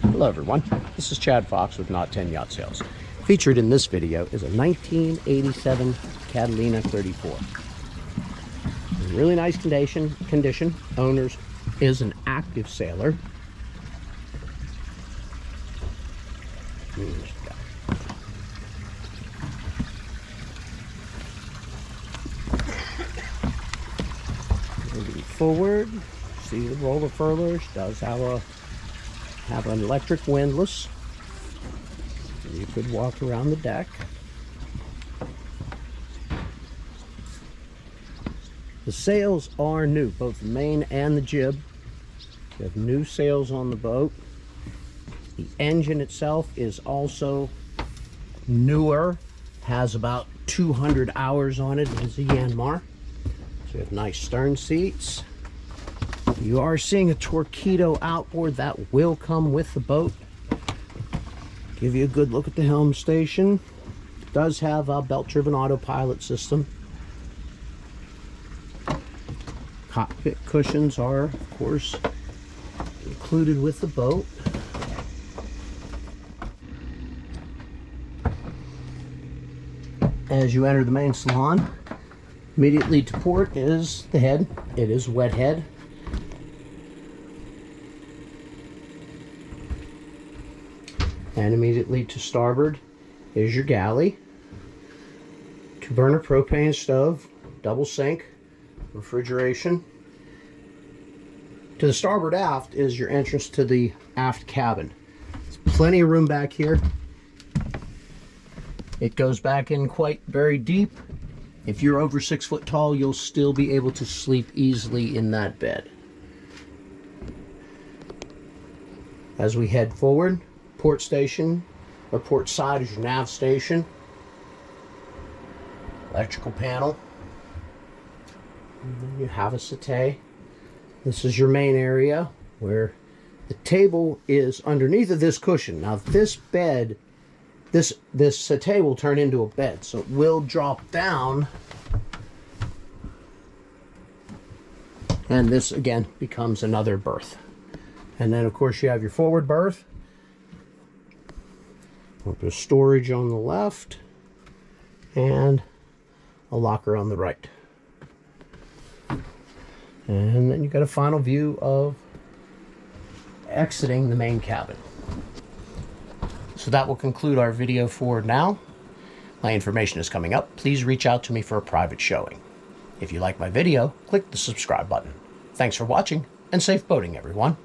Hello everyone, this is Chad Fox with Not 10 Yacht Sales. Featured in this video is a 1987 Catalina 34. In really nice condition. Owner is an active sailor. Moving forward, see the roller furlers does have an electric windlass. You could walk around the deck. The sails are new, both the main and the jib. You have new sails on the boat. The engine itself is also newer, has about 200 hours on it. It is a Yanmar. So you have nice stern seats. You are seeing a Torpedo outboard that will come with the boat. Give you a good look at the helm station. It does have a belt-driven autopilot system. Cockpit cushions are, of course, included with the boat. As you enter the main salon, immediately to port is the head. It is wet head. And immediately to starboard is your galley. 2-burner propane stove, double sink, refrigeration. To the starboard aft is your entrance to the aft cabin. There's plenty of room back here. It goes back in quite very deep. If you're over 6 foot tall, you'll still be able to sleep easily in that bed. As we head forward, port station, or port side is your nav station. Electrical panel. And then you have a settee. This is your main area where the table is underneath of this cushion. Now this bed, this settee will turn into a bed, so it will drop down. And this again becomes another berth. And then of course you have your forward berth. There's storage on the left and a locker on the right. And then you got a final view of exiting the main cabin. So that will conclude our video for now. My information is coming up. Please reach out to me for a private showing. If you like my video, click the subscribe button. Thanks for watching and safe boating, everyone.